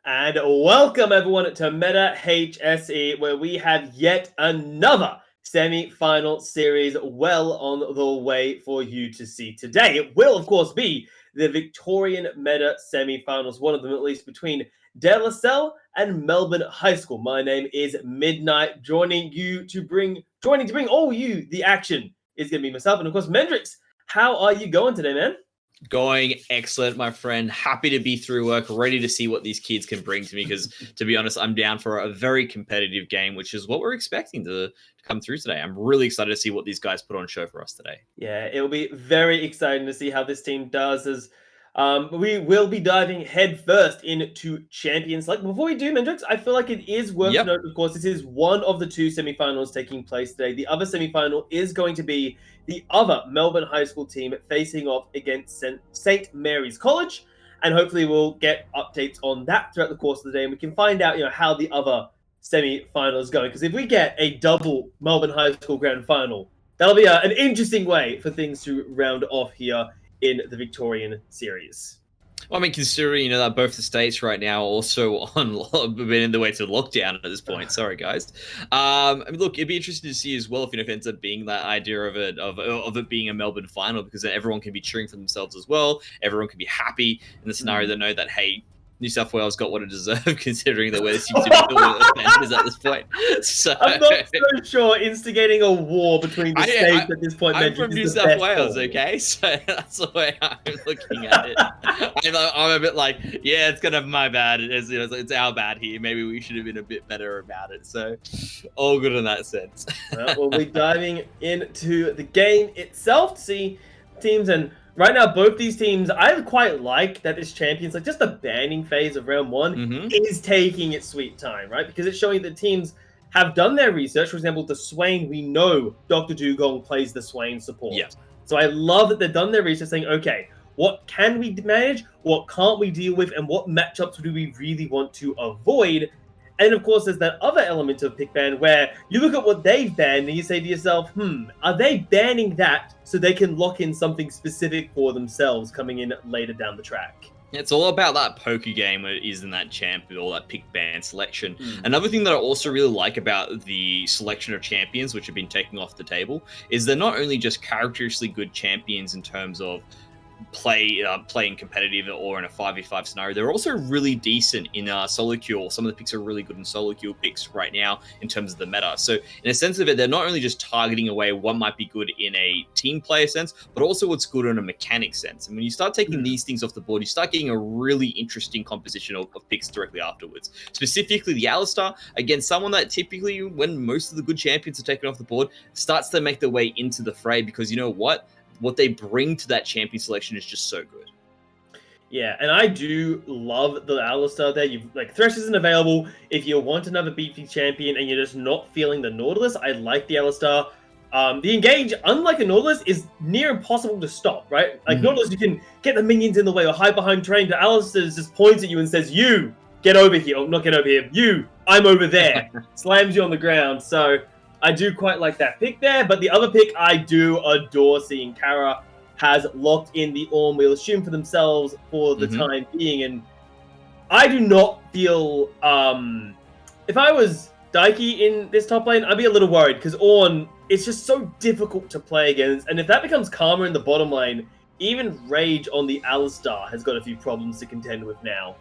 And welcome everyone to Meta HSE, where we have yet another semi-final series well on the way for you to see today. It will, of course, be the Victorian Meta semi-finals, one of them at least, between Salle and Melbourne High School. My name is Midnight, joining to bring all you the action is going to be myself, and of course, Mendrix. How are you going today, man? Going excellent, my friend. Happy to be through work, ready to see what these kids can bring to me, because to be honest, I'm down for a very competitive game, which is what we're expecting to come through today. I'm really excited to see what these guys put on show for us today. Yeah, it'll be very exciting to see how this team does, as we will be diving headfirst into Champions League. Before we do, Mendrix, I feel like it is worth noting, of course, this is one of the two semifinals taking place today. The other semifinal is going to be the other Melbourne High School team facing off against St. Mary's College, and hopefully we'll get updates on that throughout the course of the day, and we can find out, how the other semi-final is going. Because if we get a double Melbourne High School grand final, that'll be an interesting way for things to round off here in the Victorian series. Well, I mean, considering, that both the states right now also been in the way to lockdown at this point. Sorry, guys. I mean, look, it'd be interesting to see as well if it ends up being that idea of it being a Melbourne final, because then everyone can be cheering for themselves as well. Everyone can be happy in the scenario they know that, hey, New South Wales got what it deserved, considering that there seems to be offenders at this point. So I'm not so sure instigating a war between the states at this point. I'm from New South Wales, okay? So that's the way I'm looking at it. I'm a bit like, yeah, it's kind of my bad. It's our bad here. Maybe we should have been a bit better about it. So all good in that sense. We'll be diving into the game itself to see teams, and right now, both these teams, I quite like that this Champions, just the banning phase of round one is taking its sweet time, right? Because it's showing that teams have done their research. For example, the Swain, we know Dr. Dugong plays the Swain support. Yeah. So I love that they've done their research saying, okay, what can we manage? What can't we deal with? And what matchups do we really want to avoid? And of course, there's that other element of pick ban where you look at what they've banned and you say to yourself, are they banning that so they can lock in something specific for themselves coming in later down the track? It's all about that poker game where it is in that champ with all that pick ban selection. Another thing that I also really like about the selection of champions, which have been taken off the table, is they're not only just characteristically good champions in terms of playing competitive or in a 5v5 scenario, they're also really decent in solo queue. Some of the picks are really good in solo queue picks right now in terms of the meta. So in a sense of it, they're not only just targeting away what might be good in a team player sense, but also what's good in a mechanic sense. And when you start taking these things off the board, you start getting a really interesting composition of picks directly afterwards. Specifically the Alistar, against someone that typically, when most of the good champions are taken off the board, starts to make their way into the fray, because you know what they bring to that champion selection is just so good. Yeah, and I do love the Alistar there. Thresh isn't available. If you want another beefy champion and you're just not feeling the Nautilus, I like the Alistar. The Engage, unlike a Nautilus, is near impossible to stop, right? Nautilus, you can get the minions in the way or hide behind terrain. The Alistar just points at you and says, you, get over here. Or not get over here. You, I'm over there. Slams you on the ground. So I do quite like that pick there, but the other pick I do adore seeing. Kara has locked in the Orm, we'll assume, for themselves for the time being, and I do not feel... if I was Daiki in this top lane, I'd be a little worried, because Orn, it's just so difficult to play against, and if that becomes Karma in the bottom lane, even Rage on the Alistar has got a few problems to contend with now.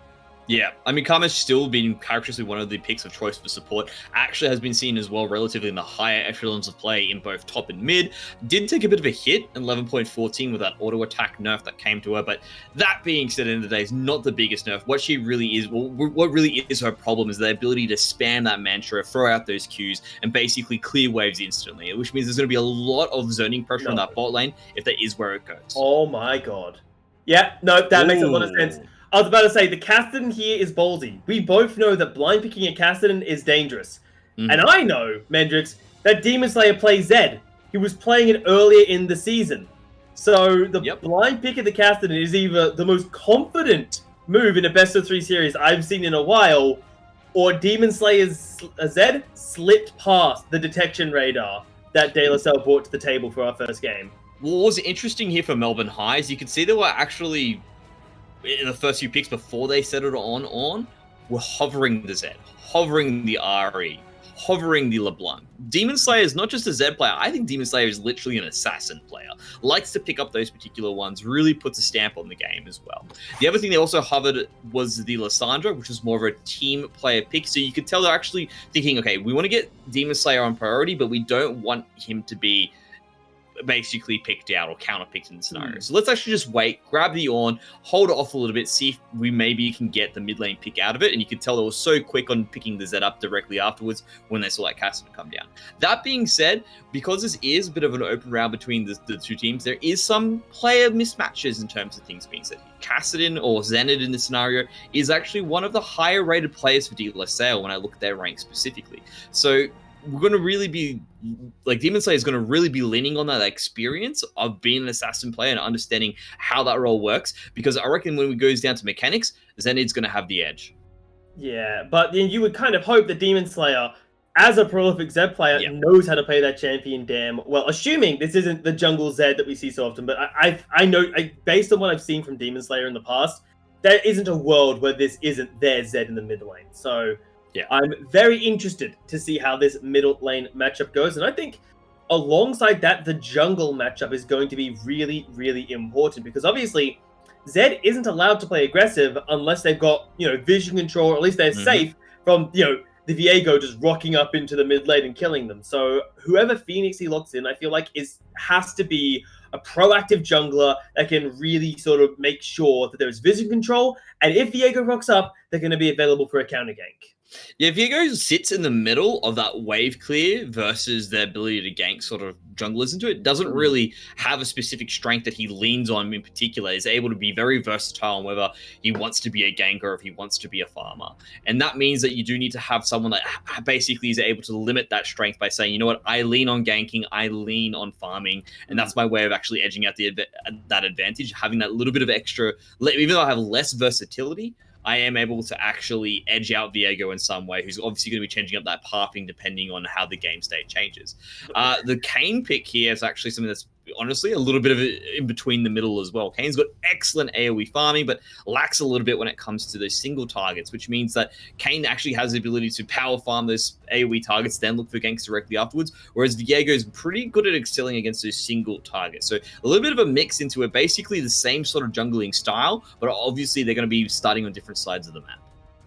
Yeah, I mean, Karma's still been characteristically one of the picks of choice for support. Actually has been seen as well relatively in the higher echelons of play in both top and mid. Did take a bit of a hit in 11.14 with that auto attack nerf that came to her, but that being said, at the end of the day, is not the biggest nerf. What she really is, what really is her problem is the ability to spam that mantra, throw out those Qs, and basically clear waves instantly, which means there's going to be a lot of zoning pressure on that bot lane if that is where it goes. Oh my god. Yeah, no, that makes a lot of sense. I was about to say, the Cassidy here is ballsy. We both know that blind picking a Cassidy is dangerous. And I know, Mendrix, that Demon Slayer plays Zed. He was playing it earlier in the season. So the blind pick of the Cassidy is either the most confident move in a best-of-3 series I've seen in a while, or Demon Slayer's Zed slipped past the detection radar that De La Salle brought to the table for our first game. What was interesting here for Melbourne High is you could see they were actually, in the first few picks before they settled on, we're hovering the Zed, hovering the Ari, hovering the LeBlanc. Demon Slayer is not just a Zed player. I think Demon Slayer is literally an assassin player. Likes to pick up those particular ones, really puts a stamp on the game as well. The other thing they also hovered was the Lysandra, which was more of a team player pick. So you could tell they're actually thinking, okay, we want to get Demon Slayer on priority, but we don't want him to be basically picked out or counter-picked in the scenario. So let's actually just wait, grab the Ornn, hold it off a little bit, see if we maybe can get the mid lane pick out of it. And you could tell they were so quick on picking the Zed up directly afterwards when they saw that Cassidy come down. That being said, because this is a bit of an open round between the two teams, there is some player mismatches in terms of things being said. Cassidy or Zenith in this scenario is actually one of the higher rated players for D.L. Salle when I look at their rank specifically. So we're going to really be, like, Demon Slayer is going to really be leaning on that experience of being an assassin player and understanding how that role works, because I reckon when it goes down to mechanics, Zenith's going to have the edge. Yeah, but then you would kind of hope that Demon Slayer, as a prolific Zed player, knows how to play that champion damn well, assuming this isn't the jungle Zed that we see so often. But I know, based on what I've seen from Demon Slayer in the past, there isn't a world where this isn't their Zed in the mid lane. So yeah, I'm very interested to see how this middle lane matchup goes. And I think alongside that, the jungle matchup is going to be really, really important, because obviously Zed isn't allowed to play aggressive unless they've got, vision control, or at least they're safe from, the Viego just rocking up into the mid lane and killing them. So whoever Phoenix he locks in, I feel like has to be a proactive jungler that can really sort of make sure that there's vision control. And if Viego rocks up, they're going to be available for a counter gank. Yeah, Viego sits in the middle of that wave clear versus the ability to gank sort of junglers into it. Doesn't really have a specific strength that he leans on in particular. He's able to be very versatile on whether he wants to be a ganker or if he wants to be a farmer. And that means that you do need to have someone that basically is able to limit that strength by saying, you know what, I lean on ganking, I lean on farming, and that's my way of actually edging out that advantage, having that little bit of extra, even though I have less versatility, I am able to actually edge out Viego in some way, who's obviously going to be changing up that pathing depending on how the game state changes. The Kayn pick here is actually something that's honestly a little bit of in between the middle as well. Kayn's got excellent AoE farming, but lacks a little bit when it comes to those single targets, which means that Kayn actually has the ability to power farm those AoE targets, then look for ganks directly afterwards, whereas Viego is pretty good at excelling against those single targets. So a little bit of a mix into it, basically the same sort of jungling style, but obviously they're going to be starting on different sides of the map.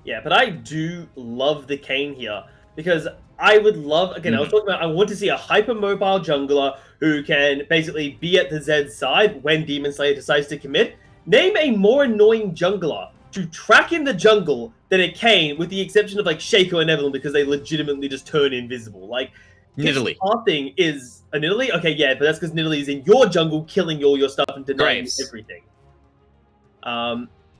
Yeah, but I do love the Kayn here, because I would love, again, I was talking about, I want to see a hyper-mobile jungler who can basically be at the Zed side when Demon Slayer decides to commit. Name a more annoying jungler to track in the jungle than a Kayn, with the exception of, like, Shaco and Evelyn, because they legitimately just turn invisible. Like, Nidalee. Thing is a Nidalee? Okay, yeah, but that's because Nidalee is in your jungle, killing all your stuff and denying everything.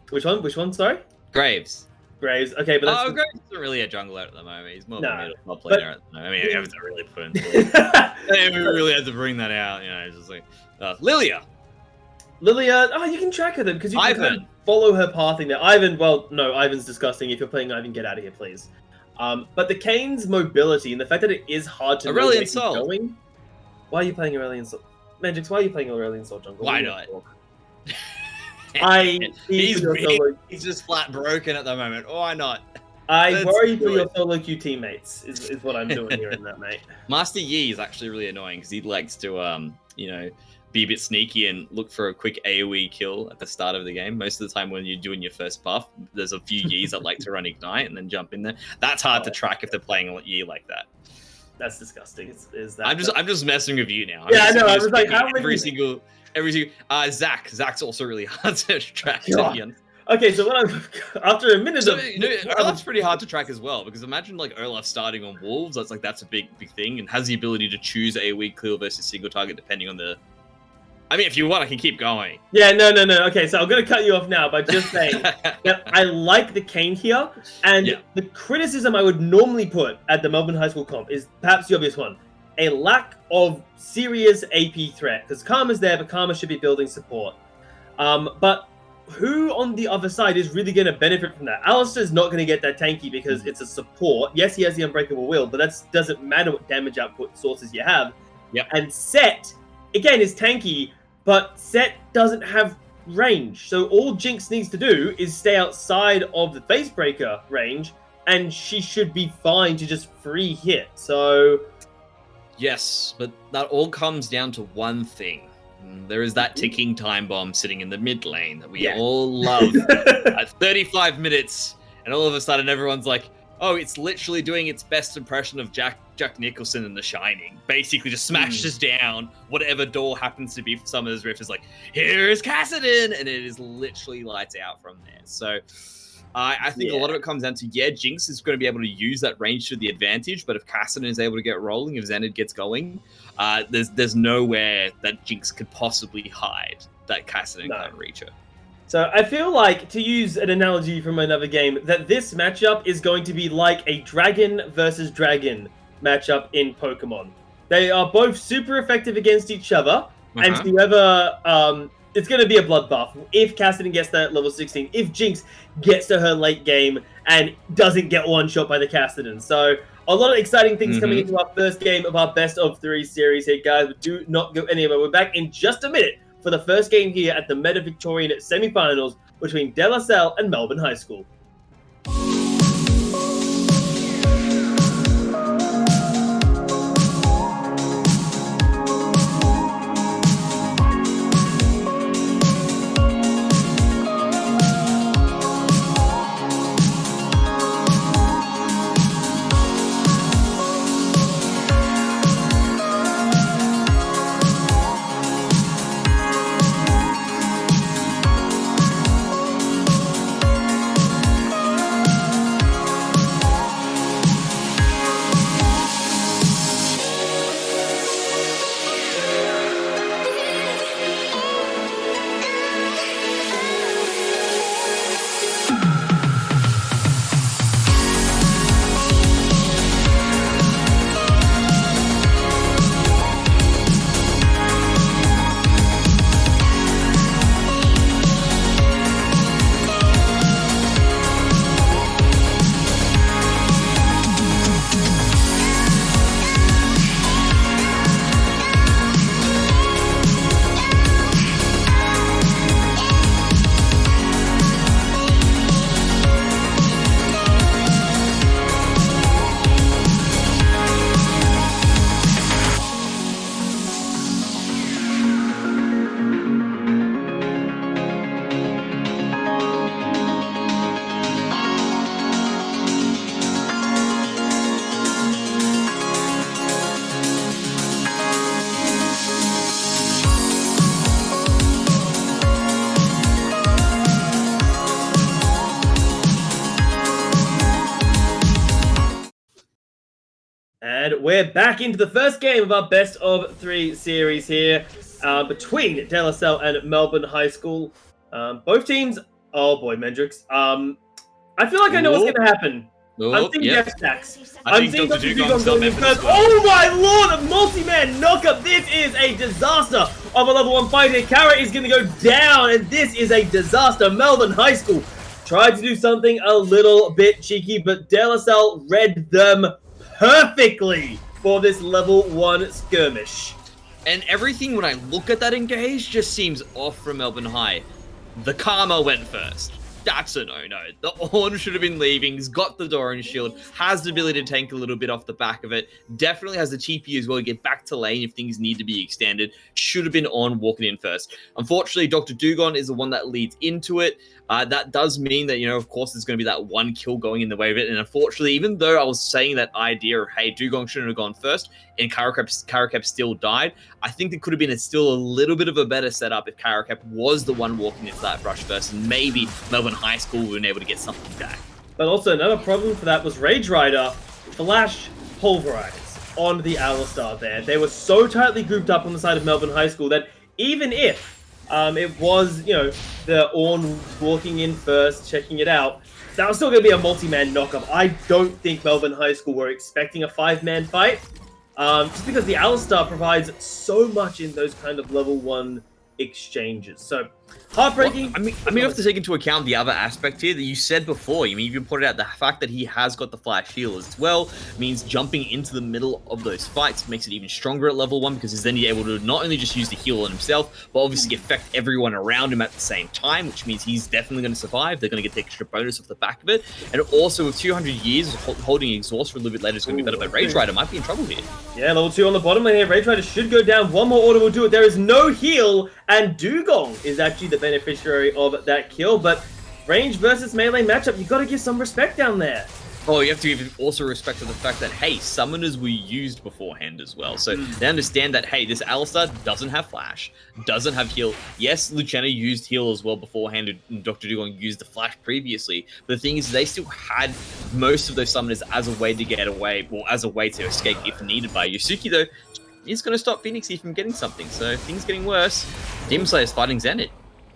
Which one, sorry? Graves. Okay, but that's... Graves isn't really a jungler at the moment. He's more of a middle player at the moment. I mean, you have to really put into it. We really had to bring that out, it's just like... Lilia, you can track her then, because you can kind of follow her pathing there. Ivan, well, no, Ivan's disgusting. If you're playing Ivan, get out of here, please. But the Kayn's mobility and the fact that it is hard to know where he's going... Why are you playing Aurelion Sol? Magix, why are you playing Aurelion Sol jungle? Why not? He's just flat broken at the moment. Why not? I worry for your solo queue teammates, is what I'm doing here in that, mate. Master Yi is actually really annoying because he likes to, be a bit sneaky and look for a quick AoE kill at the start of the game. Most of the time when you're doing your first buff, there's a few Yis that like to run Ignite and then jump in there. That's hard to track if they're playing a Yi like that. That's disgusting. I'm just messing with you now. I know. I was like, how every single Zach's also really hard to track. Okay, so after a minute Olaf's pretty hard to track as well, because imagine like Olaf starting on Wolves. That's a big thing, and has the ability to choose AoE kill versus single target depending on the. I mean, if you want, I can keep going. Yeah, no. Okay, so I'm going to cut you off now by just saying that I like the Kayn here, and the criticism I would normally put at the Melbourne High School comp is perhaps the obvious one: a lack of serious AP threat. Because Karma's there, but Karma should be building support. But who on the other side is really going to benefit from that? Alistar's not going to get that tanky because it's a support. Yes, he has the Unbreakable Will, but that doesn't matter what damage output sources you have. Yep. And Set, again, is tanky, but Set doesn't have range. So all Jinx needs to do is stay outside of the face breaker range, and she should be fine to just free hit. So yes, but that all comes down to one thing. There is that ticking time bomb sitting in the mid lane that we all love at 35 minutes, and all of a sudden everyone's like, oh, it's literally doing its best impression of Jack Nicholson in The Shining. Basically just smashes down whatever door happens to be for Summer's Rift. Is like, here's Kassadin! And it is literally lights out from there. So I think a lot of it comes down to, Jinx is going to be able to use that range to the advantage, but if Kassadin is able to get rolling, if Xanad gets going, there's nowhere that Jinx could possibly hide that Kassadin can't reach her. So I feel like, to use an analogy from another game, that this matchup is going to be like a dragon versus dragon matchup in Pokemon. They are both super effective against each other, and whoever... it's going to be a bloodbath. If Kassadin gets that level 16, if Jinx gets to her late game and doesn't get one shot by the Kassadin. So a lot of exciting things coming into our first game of our best of 3 series here, guys. But do not go anywhere. We're back in just a minute for the first game here at the Meta Victorian semi-finals between De La Salle and Melbourne High School. And we're back into the first game of our best of 3 series here between De La Salle and Melbourne High School. Both teams... Oh boy, Mendrix. I feel like I know what's going to happen. I'm thinking Death I'm thinking Dr. Dugong going in first. Oh my lord! A multi-man knockup! This is a disaster of a level 1 fight here. Kara is going to go down, and this is a disaster. Melbourne High School tried to do something a little bit cheeky, but De La Salle read them perfectly for this level 1 skirmish. And everything, when I look at that engage, just seems off from Melbourne High. The Karma went first. That's a no-no. The Orn should have been leaving. He's got the Doran shield, has the ability to tank a little bit off the back of it. Definitely has the TP as well to get back to lane if things need to be extended. Should have been on walking in first. Unfortunately, Dr. Dugon is the one that leads into it. That does mean that, of course, there's going to be that one kill going in the way of it. And unfortunately, even though I was saying that idea of, hey, Dugong shouldn't have gone first, and Karakep still died, I think there could have been still a little bit of a better setup if Karakep was the one walking into that brush first, and maybe Melbourne High School would have been able to get something back. But also another problem for that was Rage Rider flash pulverize on the Alistar there. They were so tightly grouped up on the side of Melbourne High School that even if it was, the Orn walking in first, checking it out, that was still going to be a multi-man knockup. I don't think Melbourne High School were expecting a 5-man fight, just because the Alistar provides so much in those kind of level 1 exchanges. So Heartbreaking. Well, I mean, you have to take into account the other aspect here that you said before. You even pointed out the fact that he has got the flash heal as well means jumping into the middle of those fights makes it even stronger at level 1 because he's then able to not only just use the heal on himself, but obviously affect everyone around him at the same time, which means he's definitely going to survive. They're going to get the extra bonus off the back of it. And also with 200 years holding exhaust for a little bit later is going to be better, but Rage Rider might be in trouble here. Yeah, level 2 on the bottom lane here. Rage Rider should go down. One more order will do it. There is no heal, and Dugong is actually the beneficiary of that kill, but range versus melee matchup, you got to give some respect down there. Oh, you have to give also respect to the fact that, hey, summoners were used beforehand as well. So they understand that, hey, this Alistar doesn't have flash, doesn't have heal. Yes, Luciana used heal as well beforehand, and Dr. Dugong used the flash previously. But the thing is, they still had most of those summoners as a way to get away, or as a way to escape if needed by Yusuke, though. Is going to stop Phoenixy from getting something. So things getting worse. Demon Slayer is fighting Zenit.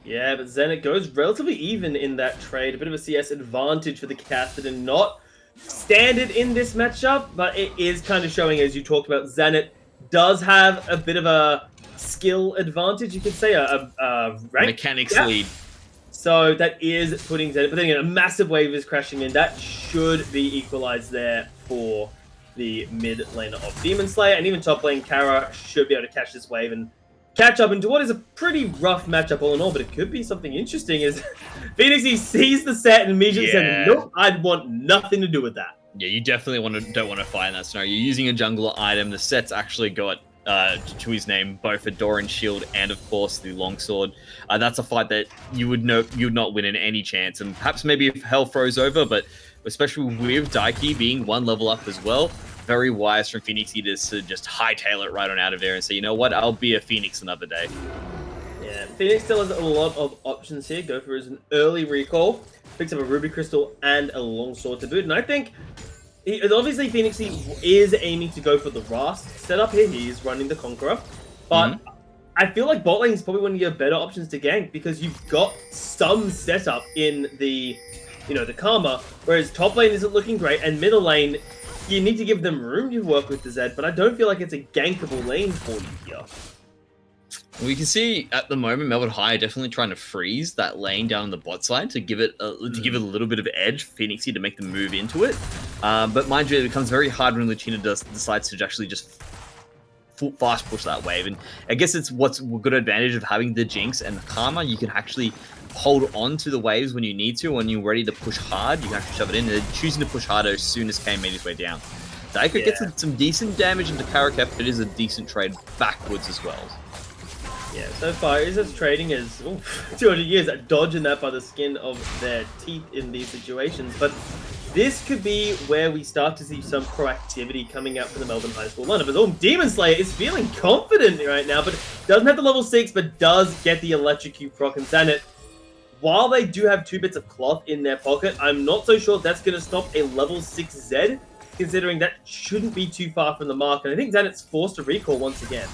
Yeah, but Zenit goes relatively even in that trade. A bit of a CS advantage for the Cassidy, not standard in this matchup, but it is kind of showing, as you talked about, Zenit does have a bit of a skill advantage, you could say, a rank. Mechanics lead. So that is putting Zenit, but then again, a massive wave is crashing in. That should be equalized there for the mid laner of Demon Slayer, and even top lane Kara should be able to catch this wave and catch up into what is a pretty rough matchup all in all, but it could be something interesting as Phoenix, he sees the set and immediately said, nope, I'd want nothing to do with that. Yeah, you definitely don't want to find that scenario. You're using a jungler item. The set's actually got to his name both a Doran shield and of course the longsword. That's a fight that you would not win in any chance, and perhaps maybe if hell froze over, but especially with Daiki being one level up as well, very wise from Phoenix to just hightail it right on out of there and say, you know what, I'll be a Phoenix another day. Yeah, Phoenix still has a lot of options here. Go for an early recall, picks up a Ruby Crystal and a Longsword to boot, and I think obviously Phoenix is aiming to go for the Rast setup here. He's running the Conqueror, but I feel like bot lane is probably one of your better options to gank because you've got some setup in the the Karma, whereas top lane isn't looking great, and middle lane, you need to give them room to work with the Zed, but I don't feel like it's a gankable lane for you here. We can see at the moment Melbourne High are definitely trying to freeze that lane down on the bot side to give it a little bit of edge for Phoenixy to make them move into it. But mind you, it becomes very hard when Lucina decides to actually just fast push that wave. And I guess it's what's a good advantage of having the Jinx and the Karma. You can actually hold on to the waves when you need to. When you're ready to push hard, you can actually shove it in. And choosing to push harder as soon as Kane made his way down. Daiko gets some decent damage into Karakep, but it is a decent trade backwards as well. Yeah, so far, Izza's trading is 200 years at dodging that by the skin of their teeth in these situations. But this could be where we start to see some proactivity coming out from the Melbourne High School lineup. As Demon Slayer is feeling confident right now, but doesn't have the level 6, but does get the Electrocute proc and Zenit. While they do have 2 bits of cloth in their pocket, I'm not so sure that's going to stop a level 6 Zed, considering that shouldn't be too far from the mark. And I think Zenit's forced to recall once again.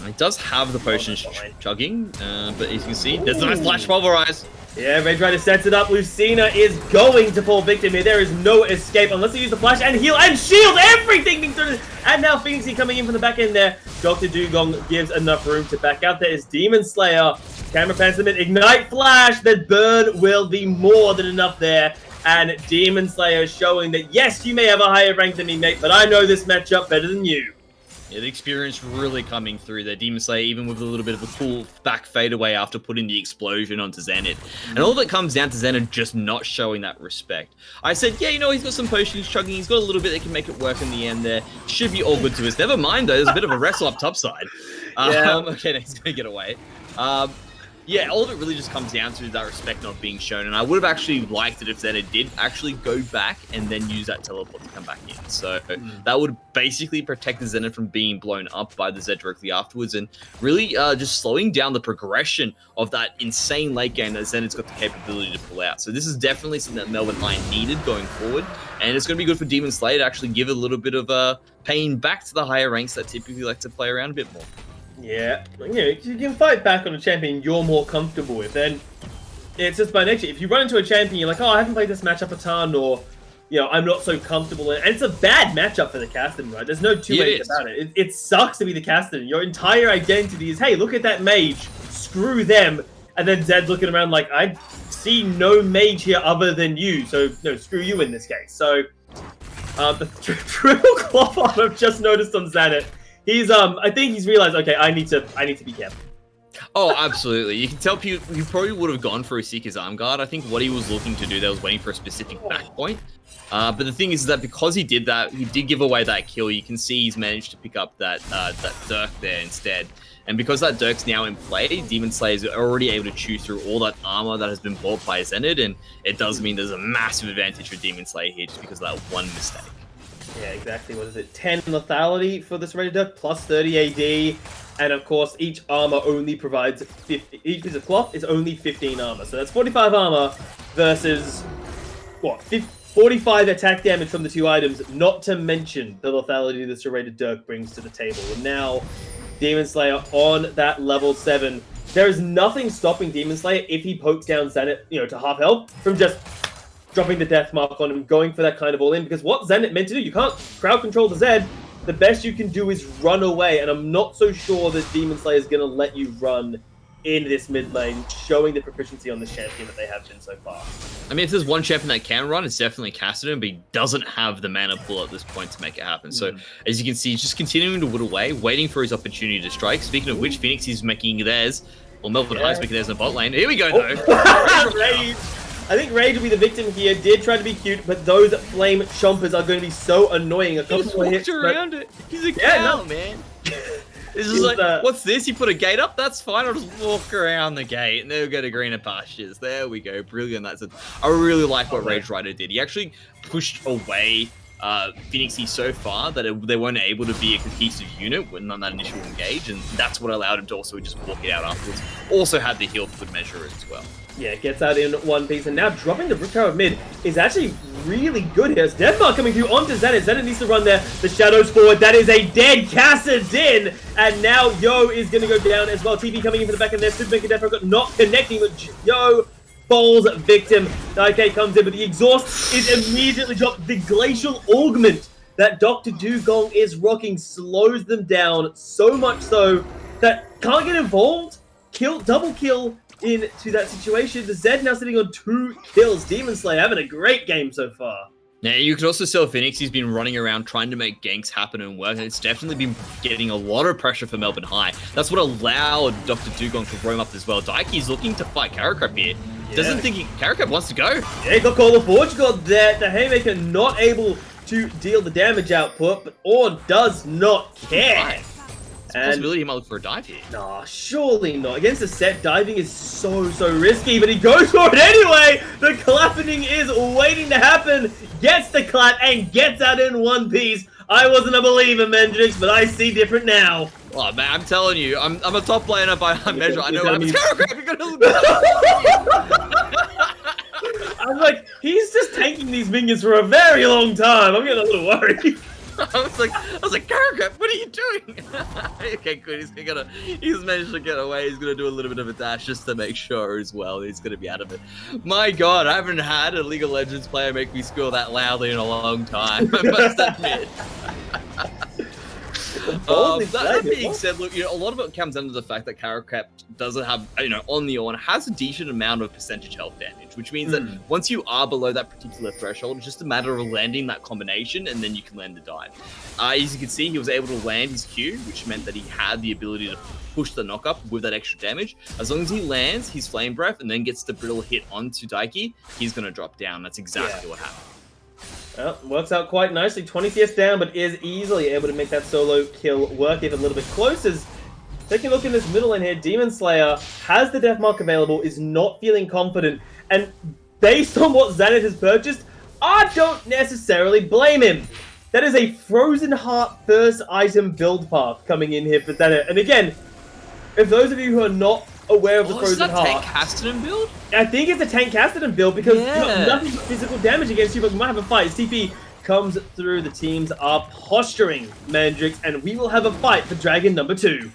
It does have the potions chugging, but as you can see, there's a nice flash pulverize. Yeah, Rage Rider sets it up. Lucina is going to fall victim here. There is no escape unless they use the flash and heal and shield. Everything being thrown. And now Phoenixy coming in from the back end there. Dr. Dugong gives enough room to back out. There is Demon Slayer. Camera pans them in. Ignite flash. That burn will be more than enough there. And Demon Slayer showing that, yes, you may have a higher rank than me, mate, but I know this matchup better than you. Yeah, the experience really coming through there. Demon Slayer, even with a little bit of a cool back fadeaway after putting the explosion onto Zenit. And all that comes down to Zenit just not showing that respect. I said, yeah, he's got some potions chugging. He's got a little bit that can make it work in the end there. Should be all good to us. Never mind, though. There's a bit of a wrestle up top side. Okay, he's going to get away. Yeah, all of it really just comes down to that respect not being shown. And I would have actually liked it if Zenit did actually go back and then use that teleport to come back in. So that would basically protect the Zenit from being blown up by the Zed directly afterwards and really just slowing down the progression of that insane late game that Zenit's got the capability to pull out. So this is definitely something that Melbourne High needed going forward. And it's going to be good for Demon Slayer to actually give a little bit of pain back to the higher ranks that typically like to play around a bit more. Yeah, you can fight back on a champion you're more comfortable with. Then it's just by nature. If you run into a champion, you're like, oh, I haven't played this matchup a ton, or I'm not so comfortable in it. And it's a bad matchup for the Casterman, right? There's no two ways about it. It sucks to be the Casterman. Your entire identity is, hey, look at that mage. Screw them. And then Zed's looking around like, I see no mage here other than you, so no, screw you in this case. So the triple cloth armor I've just noticed on Xanath. He's I think he's realized, okay, I need to be careful. Oh, absolutely. You can tell he probably would have gone for a Seeker's Arm Guard. I think what he was looking to do there was waiting for a specific back point. But the thing is that because he did that, he did give away that kill. You can see he's managed to pick up that Dirk there instead. And because that Dirk's now in play, Demon Slayer is already able to chew through all that armor that has been bought by Zenith, and it does mean there's a massive advantage for Demon Slayer here just because of that one mistake. Yeah, exactly. What is it? 10 lethality for this Ready Dirk, plus 30 AD. And of course, each armor only provides 50. Each piece of cloth is only 15 armor. So that's 45 armor versus, what, 45 attack damage from the two items, not to mention the lethality the Serrated Dirk brings to the table. And now, Demon Slayer on that level 7. There is nothing stopping Demon Slayer if he pokes down Zenith, to half health, from just dropping the death mark on him, going for that kind of all-in. Because what Zenith meant to do, you can't crowd control the Zed. The best you can do is run away, and I'm not so sure that Demon Slayer is going to let you run in this mid lane, showing the proficiency on the champion that they have been so far. I mean, if there's one champion that can run, it's definitely Cassidy, but he doesn't have the mana pool at this point to make it happen. So, as you can see, he's just continuing to whittle away, waiting for his opportunity to strike. Speaking of which, Phoenix is making theirs, or Melbourne High is making theirs in the bot lane. Here we go, though. Rage. I think Rage will be the victim here. Did try to be cute, but those flame chompers are going to be so annoying. A couple more hits around it. He's a cow, man. It's just like, what's this? You put a gate up? That's fine. I'll just walk around the gate and they'll go to greener pastures. There we go. Brilliant. That's it. I really like what Rage Rider did. He actually pushed away Phoenixy so far that they weren't able to be a cohesive unit when on that initial engage, and that's what allowed him to also just walk it out afterwards. Also had the heal for good measure as well. Yeah, gets out in one piece, and now dropping the Brook Tower mid is actually really good here. It's Deathmark coming through onto Zenith. Zenith needs to run there. The Shadows forward. That is a dead Kassadin, and now Yo is going to go down as well. TV coming in for the back end there. Supermaker Deathmark not connecting, but Yo falls victim. IK comes in, but the exhaust is immediately dropped. The glacial augment that Dr. Dugong is rocking slows them down so much so that can't get involved. Double kill into that situation. The Zed now sitting on 2 kills. Demon Slayer having a great game so far. Now, you could also tell Phoenix, he's been running around trying to make ganks happen and work, and it's definitely been getting a lot of pressure for Melbourne High. That's what allowed Dr. Dugong to roam up as well. Daiki's looking to fight Karakap here. Yeah. Doesn't think Karakap wants to go. Yeah, he got Call of Forge, got the Haymaker not able to deal the damage output, but Orn does not care. Right. It's a possibility he might look for a dive here. Nah, surely not. Against a set, diving is so risky, but he goes for it anyway! The clapping is waiting to happen, gets the clap, and gets out in one piece. I wasn't a believer, Mendrix, but I see different now. Oh, man, I'm telling you, I'm a top laner by measure. I know what happens. You're gonna I'm like, he's just tanking these minions for a very long time. I'm getting a little worried. I was like, Karakap, what are you doing? Okay, good. He's managed to get away. He's gonna do a little bit of a dash just to make sure as well. He's gonna be out of it. My God, I haven't had a League of Legends player make me score that loudly in a long time. I must admit. That being said, look, a lot of it comes down to the fact that Karakap doesn't have, on the Orn, has a decent amount of percentage health damage, which means that once you are below that particular threshold, it's just a matter of landing that combination, and then you can land the dive. As you can see, he was able to land his Q, which meant that he had the ability to push the knockup with that extra damage. As long as he lands his Flame Breath and then gets the brittle hit onto Daiki, he's going to drop down. That's exactly what happened. Well, works out quite nicely. 20 CS down, but is easily able to make that solo kill work even a little bit closer. Taking a look in this middle lane here, Demon Slayer has the Death Mark available, is not feeling confident, and based on what Zenith has purchased, I don't necessarily blame him. That is a Frozen Heart first item build path coming in here for Zenith. And again, if those of you who are not aware of the Frozen Heart... Is that Tank Castellan build? I think it's a Tank Castellan build because you got nothing but physical damage against you, but we might have a fight. As TP comes through, the teams are posturing, Mandrix, and we will have a fight for Dragon number 2.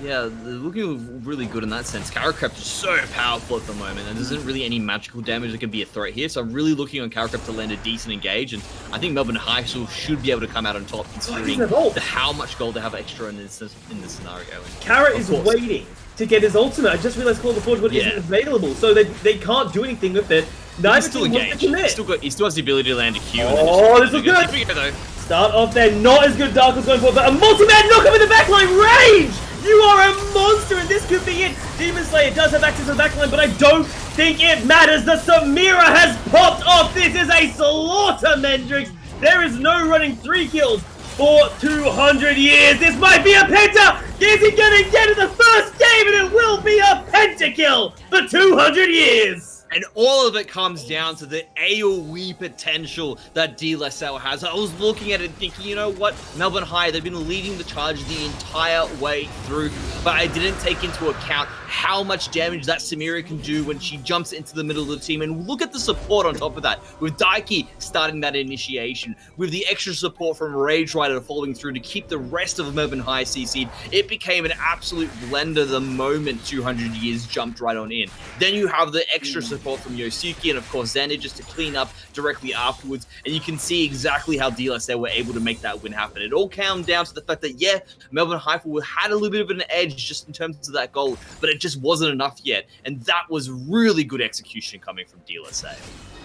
Yeah, they're looking really good in that sense. Karakap is so powerful at the moment, and there isn't really any magical damage that can be a threat here, so I'm really looking on Karakap to land a decent engage, and I think Melbourne High School should be able to come out on top considering how much gold they have extra in this scenario. Kara is waiting to get his ultimate. I just realized Call of the Forge isn't available, so they can't do anything with it. Neither team wants to commit. He still has the ability to land a Q. Oh, this is good. Start off there, not as good Dark was going for, but a multi-man knockup in the backline range! You are a monster, and this could be it. Demon Slayer does have access to the backline, but I don't think it matters. The Samira has popped off. This is a slaughter, Mendrix. There is no running 3 kills for 200 years. This might be a penta. Is he going to get it the first game, and it will be a pentakill for 200 years. And all of it comes down to the AoE potential that De La Salle has. I was looking at it thinking, you know what? Melbourne High, they've been leading the charge the entire way through, but I didn't take into account how much damage that Samira can do when she jumps into the middle of the team. And look at the support on top of that, with Daiki starting that initiation, with the extra support from Rage Rider following through to keep the rest of Melbourne High CC'd. It became an absolute blender the moment 200 years jumped right on in. Then you have the extra support from Yosuke and of course Xander just to clean up directly afterwards, and you can see exactly how De La Salle were able to make that win happen. It all came down to the fact that Melbourne High had a little bit of an edge just in terms of that goal, but it just wasn't enough yet, and that was really good execution coming from De La Salle.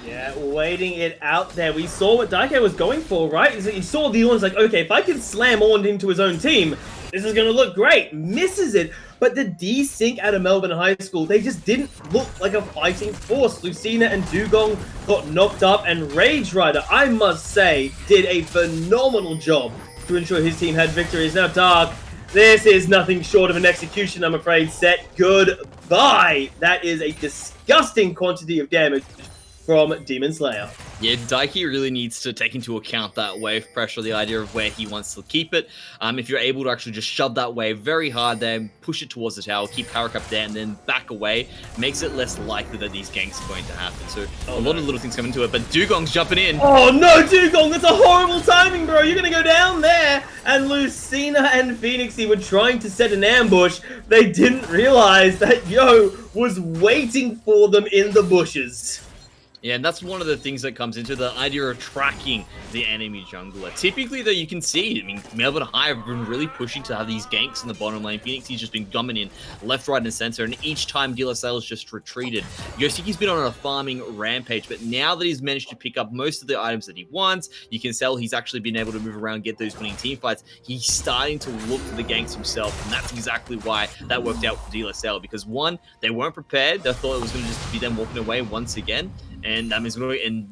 Yeah, waiting it out there. We saw what Daike was going for, right? He saw the Orn's like, okay, if I can slam Orn into his own team, this is going to look great. Misses it, but the desync out of Melbourne High School, they just didn't look like a fighting force. Lucina and Dugong got knocked up, and Rage Rider, I must say, did a phenomenal job to ensure his team had victories. Now, Dark, this is nothing short of an execution, I'm afraid. Set goodbye. That is a disgusting quantity of damage from Demon Slayer. Yeah, Daiki really needs to take into account that wave pressure, the idea of where he wants to keep it. If you're able to actually just shove that wave very hard there, push it towards the tower, keep Harak up there, and then back away, makes it less likely that these ganks are going to happen. So a lot of little things come into it, but Dugong's jumping in. Oh no, Dugong, that's a horrible timing, bro. You're going to go down there. And Lucina and Phoenixy were trying to set an ambush. They didn't realize that Yo was waiting for them in the bushes. Yeah, and that's one of the things that comes into the idea of tracking the enemy jungler. Typically, though, you can see, I mean, Melbourne High have been really pushing to have these ganks in the bottom lane. Phoenix has just been gumming in left, right, and center, and each time De La Salle has just retreated. Yosuke's been on a farming rampage, but now that he's managed to pick up most of the items that he wants, you can tell he's actually been able to move around, get those winning team fights. He's starting to look for the ganks himself, and that's exactly why that worked out for De La Salle, because one, they weren't prepared. They thought it was going to just be them walking away once again. And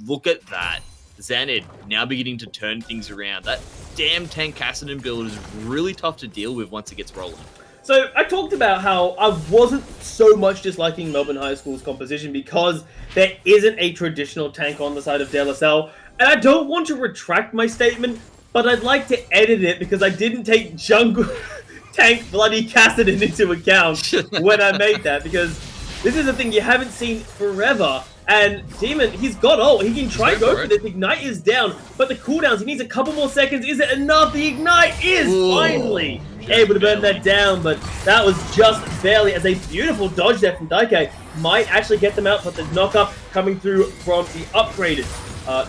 look at that. Xanid now beginning to turn things around. That damn Tank Kassadin build is really tough to deal with once it gets rolling. So I talked about how I wasn't so much disliking Melbourne High School's composition because there isn't a traditional tank on the side of De La Salle. And I don't want to retract my statement, but I'd like to edit it because I didn't take jungle tank bloody Kassadin into account when I made that, because this is a thing you haven't seen forever. And Demon, he's got ult. He can try go for this. Ignite is down, but the cooldowns, he needs a couple more seconds. Is it enough? The Ignite is finally able to burn that down, but that was just barely, as a beautiful dodge there from Daike might actually get them out, but the knock-up coming through from the upgraded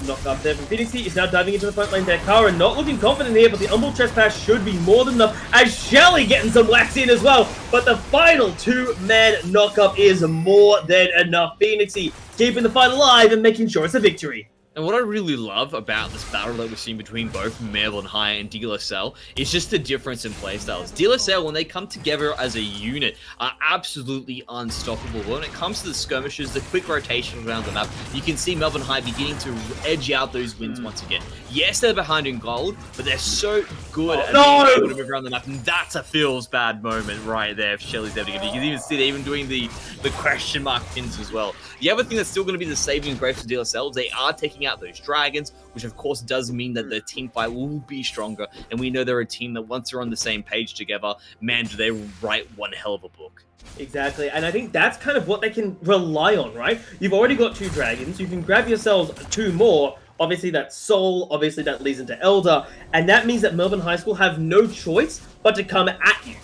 knock-up there from Phoenix. He is now diving into the front lane there. Kara not looking confident here, but the Umbral Trespass should be more than enough, as Shelly getting some wax in as well, but the final two-man knock-up is more than enough. Phoenixy keeping the fight alive and making sure it's a victory. And what I really love about this battle that we've seen between both Melbourne High and De La Salle is just the difference in playstyles. De La Salle, when they come together as a unit, are absolutely unstoppable. When it comes to the skirmishes, the quick rotation around the map, you can see Melbourne High beginning to edge out those wins once again. Yes, they're behind in gold, but they're so good at being able to move around the map, and that's a feels bad moment right there if Shelly's ever going to. You can even see they're even doing the question mark pins as well. The other thing that's still going to be the saving grace for De La Salle, they are taking out those dragons, which of course does mean that the team fight will be stronger, and we know they're a team that once they're on the same page together, man, do they write one hell of a book. Exactly, and I think that's kind of what they can rely on, right? You've already got 2 dragons, you can grab yourselves 2 more, obviously that's Soul, obviously that leads into Elder, and that means that Melbourne High School have no choice but to come at you.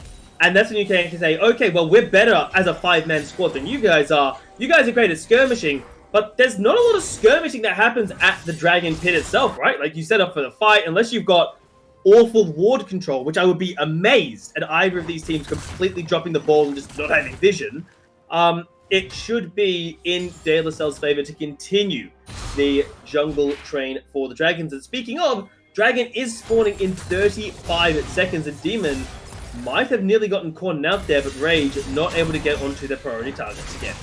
And that's when you can say, okay, well, we're better as a 5-man squad than you guys are. You guys are great at skirmishing, but there's not a lot of skirmishing that happens at the Dragon Pit itself, right? Like, you set up for the fight, unless you've got awful ward control, which I would be amazed at either of these teams completely dropping the ball and just not having vision, it should be in De La Salle's favor to continue the jungle train for the Dragons. And speaking of, Dragon is spawning in 35 seconds, and Demon might have nearly gotten cornered out there, but Rage not able to get onto their priority targets again.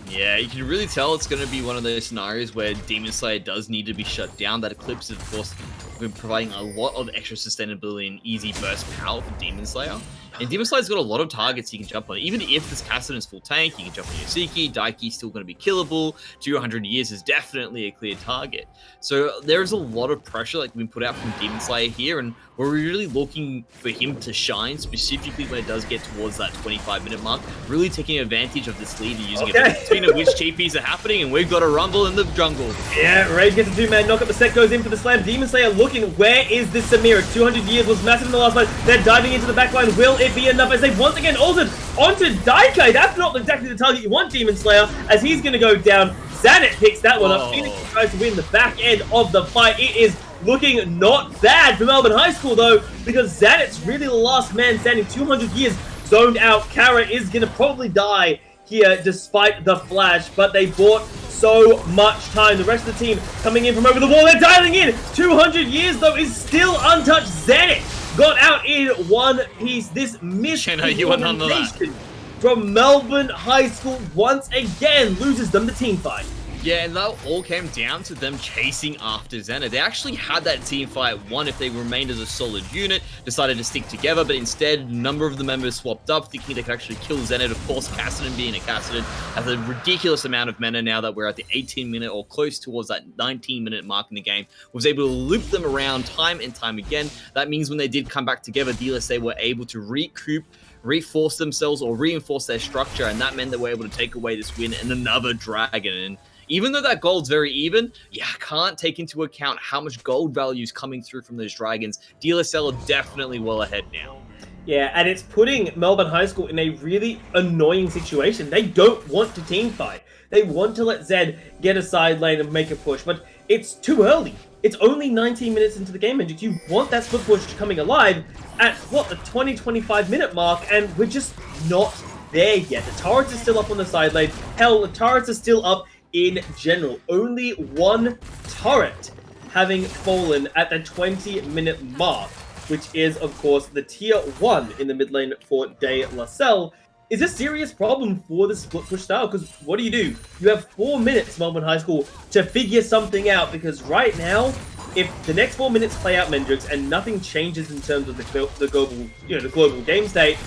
Yeah, you can really tell it's going to be one of those scenarios where Demon Slayer does need to be shut down. That Eclipse, of course, been providing a lot of extra sustainability and easy burst power for Demon Slayer. And Demon Slayer's got a lot of targets you can jump on. Even if this Kassadin's full tank, you can jump on Yosiki. Daiki's still going to be killable. 200 years is definitely a clear target. So there's a lot of pressure like been put out from Demon Slayer here, and we're really looking for him to shine, specifically when it does get towards that 25-minute mark, really taking advantage of this lead and using it between of which TPs are happening, and we've got a rumble in the jungle. Yeah, Rage gets a two-man knock-up, the set goes in for the slam. Demon Slayer looking, where is this Samira? 200 years was massive in the last fight. They're diving into the backline. Will it be enough as they once again ulted onto Daikai? That's not exactly the target you want, Demon Slayer, as he's going to go down. Zanet picks that one up. Phoenix tries to win the back end of the fight. It is looking not bad for Melbourne High School, though, because Zanet's really the last man standing. 200 years zoned out. Kara is going to probably die here despite the flash, but they bought so much time. The rest of the team coming in from over the wall. They're dialing in. 200 years, though, is still untouched. Zanet got out in one piece. This miscommunication from Melbourne High School once again loses them the team fight. Yeah, and that all came down to them chasing after Xena. They actually had that team fight won if they remained as a solid unit, decided to stick together, but instead, a number of the members swapped up, thinking they could actually kill Xena. Of course, Kassadin being a Kassadin has a ridiculous amount of mana now that we're at the 18-minute or close towards that 19-minute mark in the game, was able to loop them around time and time again. That means when they did come back together, DLSA were able to recoup, reinforce themselves, or reinforce their structure, and that meant that we're able to take away this win and another dragon. And even though that gold's very even, I can't take into account how much gold value is coming through from those dragons. DLSL are definitely well ahead now. Yeah, and it's putting Melbourne High School in a really annoying situation. They don't want to team fight. They want to let Zed get a side lane and make a push, but it's too early. It's only 19 minutes into the game, and you want that split push coming alive at, what, the 20-25 minute mark, and we're just not there yet. The turrets are still up on the side lane. Hell, the turrets are still up in general. Only one turret having fallen at the 20-minute mark, which is, of course, the tier 1 in the mid lane for De La Salle, is a serious problem for the split push style, because what do? You have 4 minutes, Melbourne High School, to figure something out, because right now, if the next 4 minutes play out, Mendrix, and nothing changes in terms of the global game state,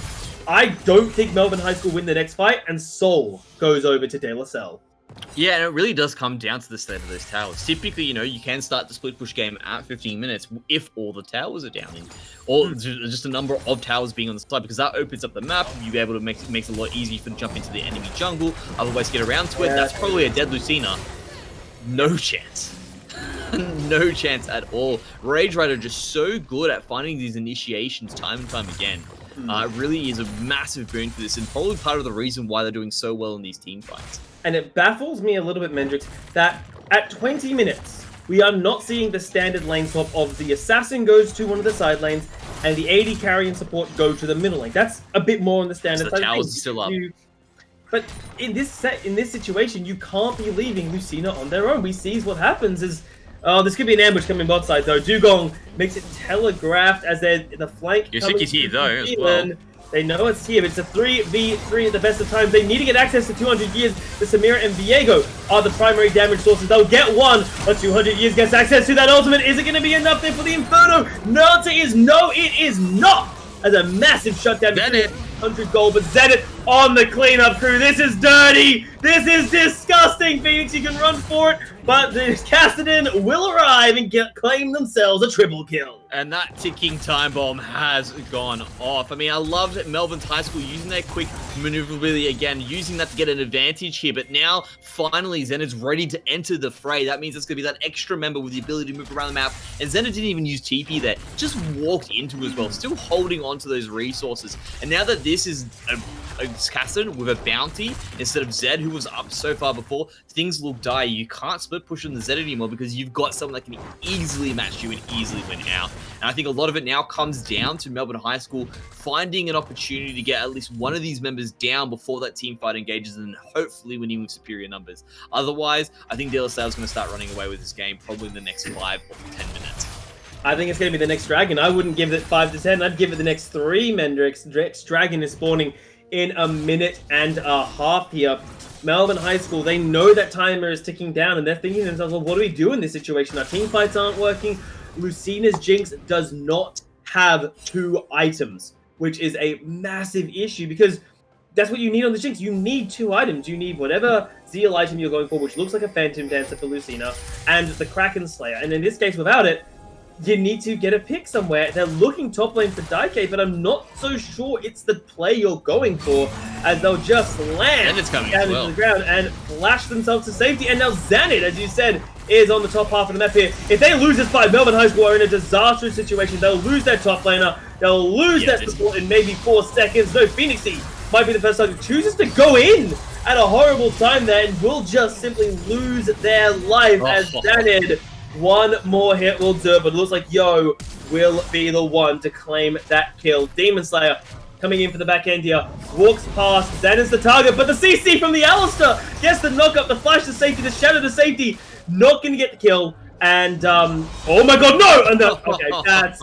I don't think Melbourne High School win the next fight, and Salle goes over to De La Salle. Yeah, and it really does come down to the state of those towers. Typically, you can start the split push game at 15 minutes if all the towers are down, or just a number of towers being on the side, because that opens up the map. You'll be able to makes it a lot easier for them to jump into the enemy jungle, otherwise get around to it. That's probably a dead Lucina. No chance. No chance at all. Rage Rider just so good at finding these initiations time and time again. It really is a massive boon for this, and probably part of the reason why they're doing so well in these team fights. And it baffles me a little bit, Mendrix, that at 20 minutes, we are not seeing the standard lane swap of the assassin goes to one of the side lanes, and the AD carry and support go to the middle lane. That's a bit more on the standard side. The towers are still up. But in this situation, you can't be leaving Lucina on their own. We see what happens is, this could be an ambush coming bot side, though. Dugong makes it telegraphed as the flank Yoshiki's here, though, as well. They know it's here. It's a 3v3 at the best of times. They need to get access to 200 years. The Samira and Viego are the primary damage sources. They'll get one, but 200 years gets access to that ultimate. Is it going to be enough there for the Inferno? No, answer is no, it is not. As a massive shutdown. Zenit. 100 gold, but Zenit on the cleanup crew. This is dirty. This is disgusting. Phoenix, you can run for it, but the Kassadin will arrive and claim themselves a triple kill. And that ticking time bomb has gone off. I mean, I loved Melbourne High School using their quick maneuverability again, using that to get an advantage here. But now, finally, Zenit's ready to enter the fray. That means it's going to be that extra member with the ability to move around the map. And Zenit didn't even use TP there. Just walked into as well, still holding on to those resources. And now that this is a Cassidy with a bounty instead of Zed, who was up so far before, things look dire. You can't split push on the Zed anymore because you've got someone that can easily match you and easily win out. And I think a lot of it now comes down to Melbourne High School finding an opportunity to get at least one of these members down before that team fight engages and hopefully winning with superior numbers. Otherwise, I think De La Salle is going to start running away with this game probably in the next 5 or 10 minutes. I think it's going to be the next Dragon. I wouldn't give it 5 to 10. I'd give it the next 3 Mendrix. Dragon is spawning in a minute and a half here. Melbourne High School, they know that timer is ticking down, and they're thinking to themselves, well, what do we do in this situation? Our team fights aren't working. Lucina's Jinx does not have 2 items, which is a massive issue because that's what you need on the Jinx. You need 2 items. You need whatever Zeal item you're going for, which looks like a Phantom Dancer for Lucina, and the Kraken Slayer. And in this case, without it, you need to get a pick somewhere. They're looking top lane for Daike, but I'm not so sure it's the play you're going for, as they'll just land down into the ground and flash themselves to safety. And now Xanid, as you said, is on the top half of the map here. If they lose this fight, Melbourne High School are in a disastrous situation. They'll lose their top laner. They'll lose their support in maybe 4 seconds. No, Phoenixy might be the first target. Chooses to go in at a horrible time there and will just simply lose their life as Xanid. One more hit will do it, but it looks like Yo will be the one to claim that kill. Demon Slayer coming in for the back end here. Walks past. Xanid's the target, but the CC from the Alistar gets the knock up, the flash to safety, the shadow to safety. Not going to get the kill. And, oh my god, no! And okay,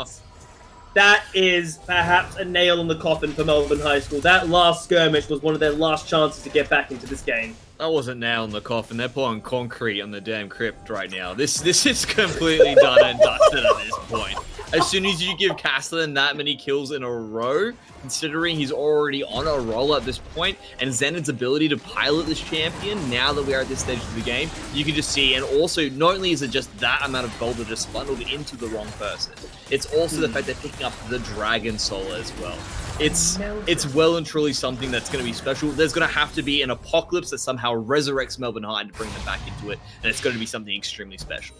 that is perhaps a nail in the coffin for Melbourne High School. That last skirmish was one of their last chances to get back into this game. That wasn't nail in the coffin. They're pouring concrete on the damn crypt right now. This is completely done and dusted at this point. As soon as you give Castellan that many kills in a row, considering he's already on a roll at this point, and Xanid's ability to pilot this champion, now that we're at this stage of the game, you can just see, and also, not only is it just that amount of gold that just funneled into the wrong person, it's also the fact they're picking up the Dragon Soul as well. It's well and truly something that's going to be special. There's going to have to be an apocalypse that somehow resurrects Melbourne High to bring them back into it, and it's going to be something extremely special.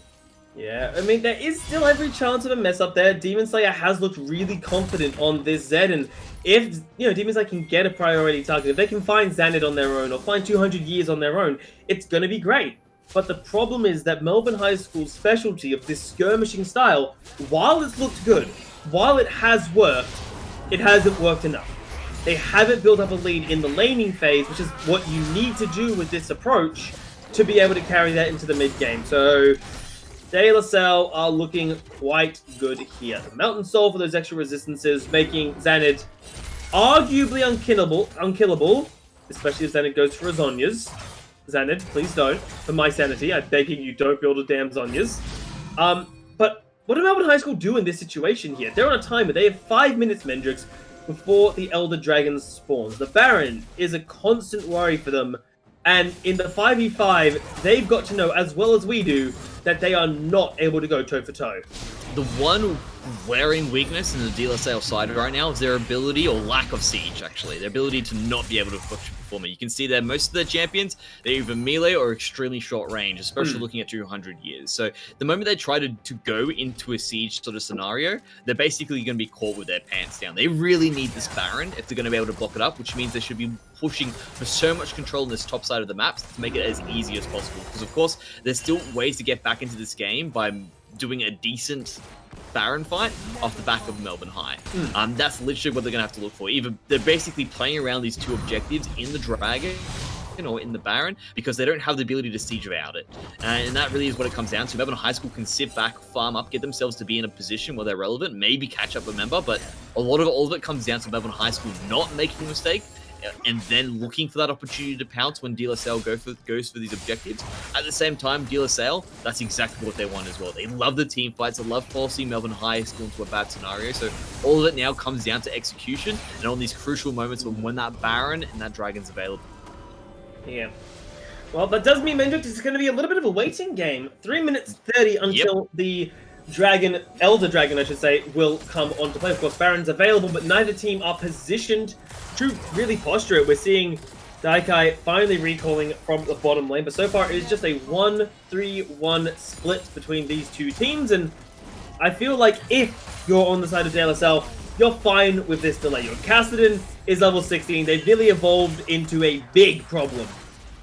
Yeah, I mean, there is still every chance of a mess up there. Demon Slayer has looked really confident on this Zed, and if, Demon Slayer can get a priority target, if they can find Xanid on their own, or find 200 years on their own, it's going to be great. But the problem is that Melbourne High School's specialty of this skirmishing style, while it's looked good, while it has worked, it hasn't worked enough. They haven't built up a lead in the laning phase, which is what you need to do with this approach to be able to carry that into the mid-game. So De La Salle are looking quite good here. The Mountain Soul for those extra resistances, making Xanid arguably unkillable, especially if Xanid goes for a Zhonya's. Xanid, please don't. For my sanity, I'm begging you, don't build a damn Zhonya's. But what do Melbourne High School do in this situation here? They're on a timer. They have 5 minutes, Mendrix, before the Elder Dragon spawns. The Baron is a constant worry for them. And in the 5v5, they've got to know, as well as we do, that they are not able to go toe-for-toe. The one glaring weakness in the De La Salle side right now is their ability, or lack of siege, actually. Their ability to not be able to perform it. You can see that most of their champions, they're either melee or extremely short range, especially looking at 200 years. So the moment they try to go into a siege sort of scenario, they're basically going to be caught with their pants down. They really need this Baron if they're going to be able to block it up, which means they should be pushing for so much control on this top side of the maps to make it as easy as possible. Because, of course, there's still ways to get back into this game by doing a decent Baron fight off the back of Melbourne High. That's literally what they're going to have to look for. Either they're basically playing around these 2 objectives in the Dragon or in the Baron because they don't have the ability to siege out it. And that really is what it comes down to. Melbourne High School can sit back, farm up, get themselves to be in a position where they're relevant, maybe catch up a member, but all of it comes down to Melbourne High School not making a mistake and then looking for that opportunity to pounce when De La Salle goes for these objectives. At the same time, De La Salle, that's exactly what they want as well. They love the team fights, they love forcing Melbourne High School into a bad scenario, so all of it now comes down to execution and on these crucial moments when that Baron and that Dragon's available. Yeah. Well, that does mean, Mendrix, it's going to be a little bit of a waiting game. 3 minutes 30 until the Elder Dragon, I should say, will come onto play. Of course, Baron's available, but neither team are positioned to really posture it. We're seeing Daike finally recalling from the bottom lane, but so far it is just a 1-3-1 split between these 2 teams, and I feel like if you're on the side of De La Salle, you're fine with this delay. Your Kassadin is level 16. They've really evolved into a big problem.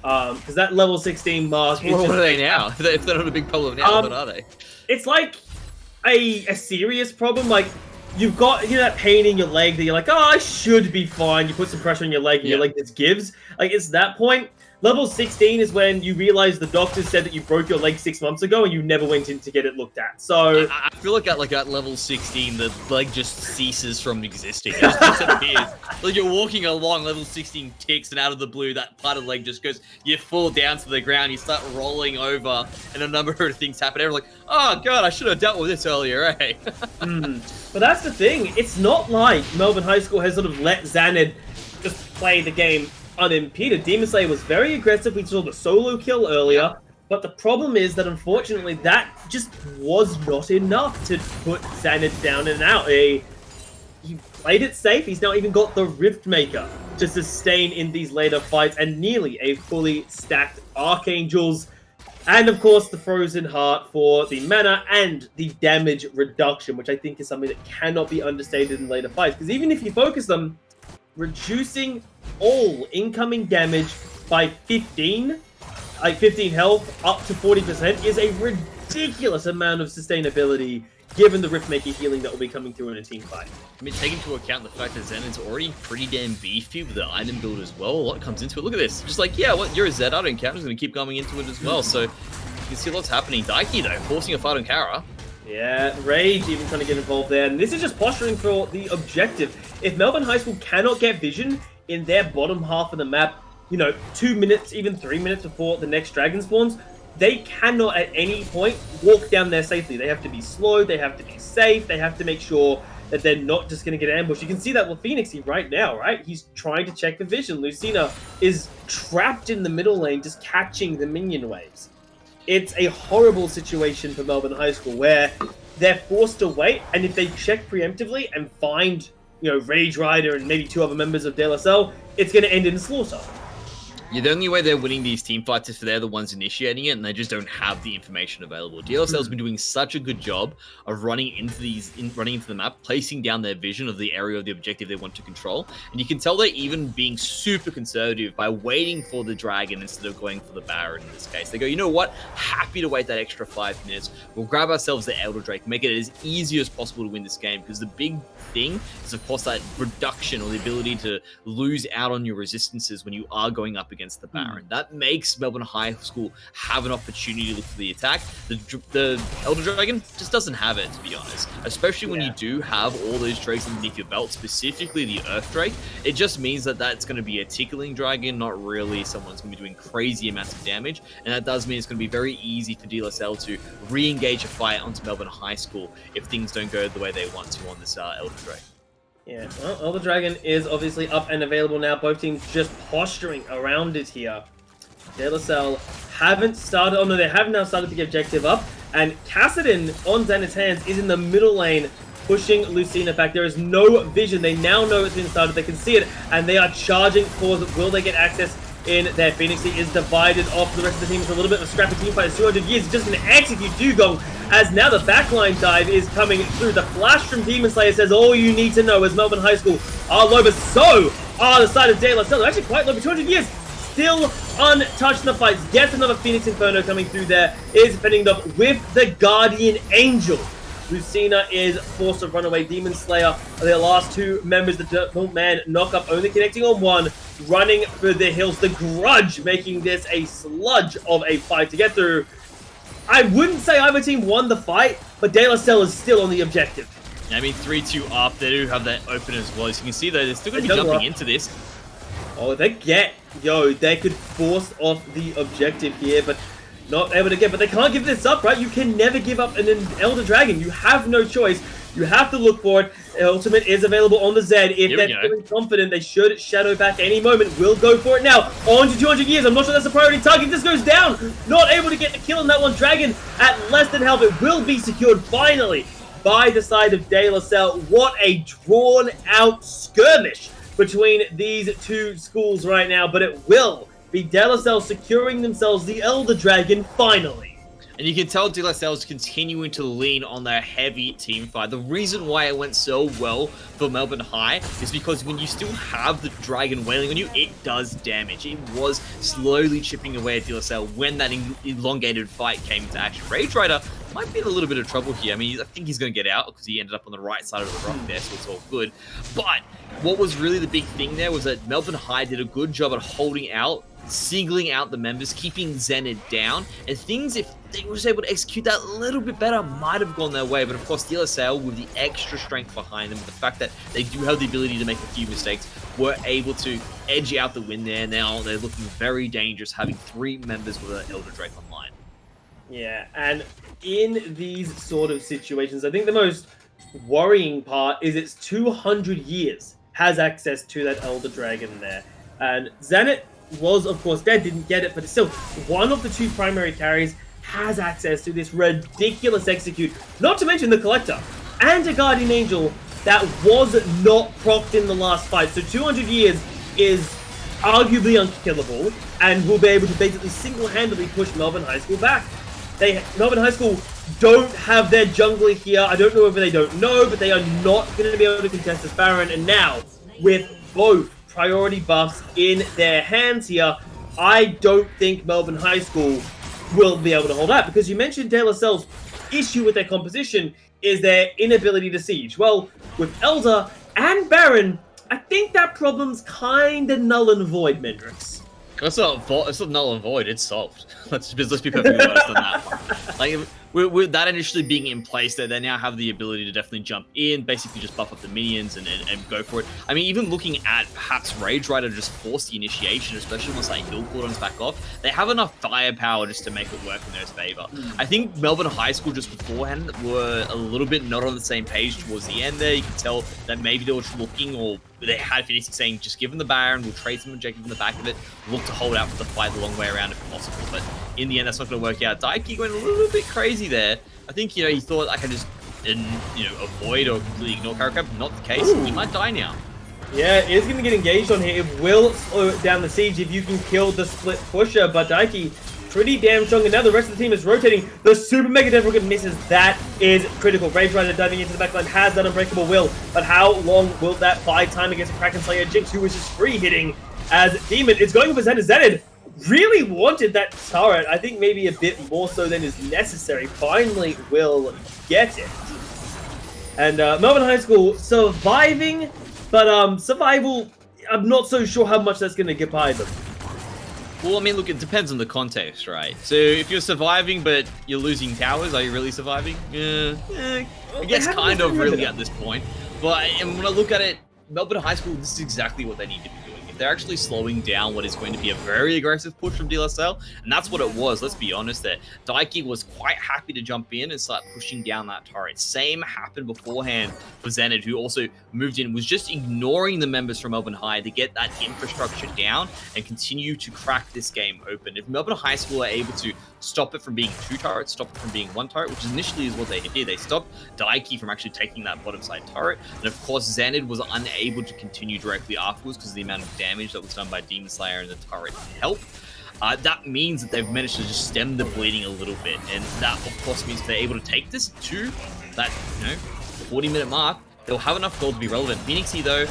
Because that level 16 mask is What just... are they now? If they're not a big problem now, what are they? It's like a serious problem. Like, you've got, you know, that pain in your leg that you're like, oh, I should be fine. You put some pressure on your leg and your leg just gives. Like, it's that point. Level 16 is when you realize the doctor said that you broke your leg 6 months ago and you never went in to get it looked at. So I feel like at level 16, the leg just ceases from existing. It just disappears. Like you're walking along, level 16 ticks, and out of the blue, that part of the leg just goes. You fall down to the ground, you start rolling over, and a number of things happen. Everyone's like, "Oh God, I should have dealt with this earlier." Eh? But that's the thing. It's not like Melbourne High School has sort of let Xanad just play the game unimpeded. Demon Slayer was very aggressive. We saw the solo kill earlier, but the problem is that unfortunately that just was not enough to put Xanad down and out. He played it safe. He's now even got the Rift Maker to sustain in these later fights, and nearly a fully stacked Archangels, and of course the Frozen Heart for the mana and the damage reduction, which I think is something that cannot be understated in later fights, because even if you focus them, reducing all incoming damage by 15 health up to 40% is a ridiculous amount of sustainability given the Riftmaker healing that will be coming through in a team fight. I mean, take into account the fact that Xanad's already pretty damn beefy with the item build as well. A lot comes into it. Look at this. Just like, yeah, what, you're a Zed. I don't count. I'm going to keep coming into it as well. So you can see lots happening. Daiki, though, forcing a fight on Kara. Yeah, Rage even trying to get involved there. And this is just posturing for the objective. If Melbourne High School cannot get vision in their bottom half of the map, you know, 2 minutes, even 3 minutes before the next dragon spawns, they cannot at any point walk down there safely. They have to be slow, they have to be safe, they have to make sure that they're not just going to get ambushed. You can see that with Phoenix right now, right? He's trying to check the vision. Lucina is trapped in the middle lane, just catching the minion waves. It's a horrible situation for Melbourne High School where they're forced to wait, and if they check preemptively and find, you know, Rage Rider and maybe 2 other members of De La Salle, it's going to end in slaughter. Yeah, the only way they're winning these team fights is if they're the ones initiating it, and they just don't have the information available. DLSL's been doing such a good job of running into the map, placing down their vision of the area of the objective they want to control, and you can tell they're even being super conservative by waiting for the dragon instead of going for the Baron in this case. They go, you know what? Happy to wait that extra 5 minutes. We'll grab ourselves the Elder Drake, make it as easy as possible to win this game, because the big thing is, of course, that reduction or the ability to lose out on your resistances when you are going up against the Baron. That makes Melbourne High School have an opportunity to look for the attack. The Elder Dragon just doesn't have it, to be honest. Especially when you do have all those drakes underneath your belt, specifically the Earth Drake. It just means that that's going to be a tickling dragon, not really someone's going to be doing crazy amounts of damage. And that does mean it's going to be very easy for DLSL to re-engage a fight onto Melbourne High School if things don't go the way they want to on this Elder Drake. Yeah, well, Elder Dragon is obviously up and available now. Both teams just posturing around it here. De La Salle haven't started. Oh no, they have now started to get objective up. And Kassadin on Xanad's hands is in the middle lane, pushing Lucina back. There is no vision. They now know it's been started. They can see it, and they are charging forward. Will they get access in there? Phoenix is divided off the rest of the team. It's a little bit of a scrappy team fight. It's 200 years. It's just an execute Dugong, as now the backline dive is coming through. The flash from Demon Slayer says all you need to know is Melbourne High School are low, but so are the side of De La Salle. They're actually quite low, but 200 years still untouched in the fights. Gets another Phoenix Inferno coming through there. Is fending up with the Guardian Angel. Lucina is forced to run away. Demon Slayer are their last 2 members. The Dirt Man knock up only connecting on 1. Running for the hills. The Grudge making this a sludge of a fight to get through. I wouldn't say either team won the fight, but De La Salle is still on the objective. Yeah, I mean, 3-2 up. They do have that open as well. So you can see, though, they're still going to be jumping into this. Oh, they could force off the objective here, but not able to get. But they can't give this up, right? You can never give up an Elder Dragon. You have no choice. You have to look for it. Ultimate is available on the Zed. If they're feeling confident, they should shadow back any moment. Will go for it now. On to 200 years. I'm not sure that's a priority target. This goes down. Not able to get the kill on that one. Dragon at less than health. It will be secured finally by the side of De La Salle. What a drawn out skirmish between these 2 schools right now. But it will be De La Salle securing themselves the Elder Dragon finally. And you can tell De La Salle is continuing to lean on their heavy team fight. The reason why it went so well for Melbourne High is because when you still have the Dragon wailing on you, it does damage. It was slowly chipping away at De La Salle when that elongated fight came into action. Rage Rider might be in a little bit of trouble here. I mean, I think he's going to get out because he ended up on the right side of the rock there, so it's all good. But what was really the big thing there was that Melbourne High did a good job at holding out, singling out the members, keeping Zenith down, and things, if they were able to execute that a little bit better, might have gone their way. But of course, De La Salle, with the extra strength behind them, the fact that they do have the ability to make a few mistakes, were able to edge out the win there. Now they're looking very dangerous, having 3 members with an Elder Drake online. Yeah, and in these sort of situations, I think the most worrying part is it's 200 years has access to that Elder Dragon there. And Zenith was, of course, dead, didn't get it, but still, one of the 2 primary carries has access to this ridiculous execute, not to mention the Collector and a Guardian Angel that was not procced in the last fight. So 200 years is arguably unkillable and will be able to basically single-handedly push Melbourne High School back. Melbourne High School don't have their jungler here. I don't know whether they don't know, but they are not going to be able to contest this Baron. And now, with both priority buffs in their hands here, I don't think Melbourne High School will be able to hold out, because you mentioned De La Salle's issue with their composition is their inability to siege. Well, with Elder and Baron, I think that problem's kind of null and void, Mendrix. It's not null and void, it's solved. Let's be perfectly honest on that one. Like, with that initially being in place, they now have the ability to definitely jump in, basically just buff up the minions and go for it. I mean, even looking at perhaps Rage Rider just force the initiation, especially once that heal cooldown's back off, they have enough firepower just to make it work in their favor. I think Melbourne High School just beforehand were a little bit not on the same page towards the end there. You can tell that maybe they were looking, or they had Phoenix saying, just give them the Baron, we'll trade some objective in the back of it, look to hold out for the fight the long way around if possible. But in the end, that's not going to work out. Daiki going a little bit crazy there. I think, he thought I could just, avoid or completely ignore Karakap. Not the case. He might die now. Yeah, it is going to get engaged on here. It will slow down the siege if you can kill the split pusher, but Daiki pretty damn strong, and now the rest of the team is rotating. The Super Mega Death Rocket misses. That is critical. Rage Rider diving into the backline has that Unbreakable Will, but how long will that buy time against a Kraken Slayer? Jinx, who is just free hitting as Demon. It's going for Zenith. Zenith really wanted that turret. I think maybe a bit more so than is necessary. Finally will get it. And Melbourne High School surviving, but survival, I'm not so sure how much that's going to get by them. Well, I mean, look, it depends on the context, right? So if you're surviving, but you're losing towers, are you really surviving? I guess kind of really at this point. But when I look at it, Melbourne High School, this is exactly what they need to be doing. If they're actually slowing down what is going to be a very aggressive push from De La Salle, and that's what it was, let's be honest there. Daiki was quite happy to jump in and start pushing down that turret. Same happened beforehand for Zenith, who also moved in, was just ignoring the members from Melbourne High to get that infrastructure down and continue to crack this game open. If Melbourne High School are able to stop it from being 2 turrets, stop it from being 1 turret, which initially is what they did. They stopped Daiki from actually taking that bottom side turret, and of course Zenith was unable to continue directly afterwards because of the amount of damage that was done by Demon Slayer and the turret help. That means that they've managed to just stem the bleeding a little bit, and that of course means they're able to take this to that 40-minute mark. They'll have enough gold to be relevant. Phoenixy though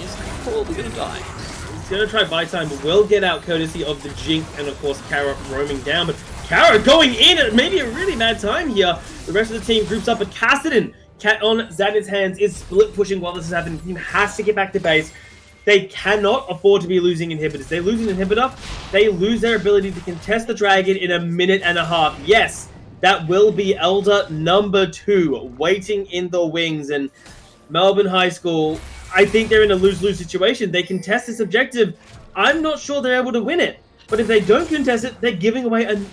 is probably going to die. He's going to try buy time, but will get out courtesy of the Jink and of course Kara roaming down. But Kara going in at maybe a really bad time here. The rest of the team groups up, but Cassidy, Cat on Zenith's hands, is split pushing while this is happening. The team has to get back to base. They cannot afford to be losing inhibitors. They lose an inhibitor, they lose their ability to contest the dragon in a minute and a half. Yes, that will be Elder number 2 waiting in the wings. And Melbourne High School, I think they're in a lose-lose situation. They contest this objective. I'm not sure they're able to win it. But if they don't contest it, they're giving away an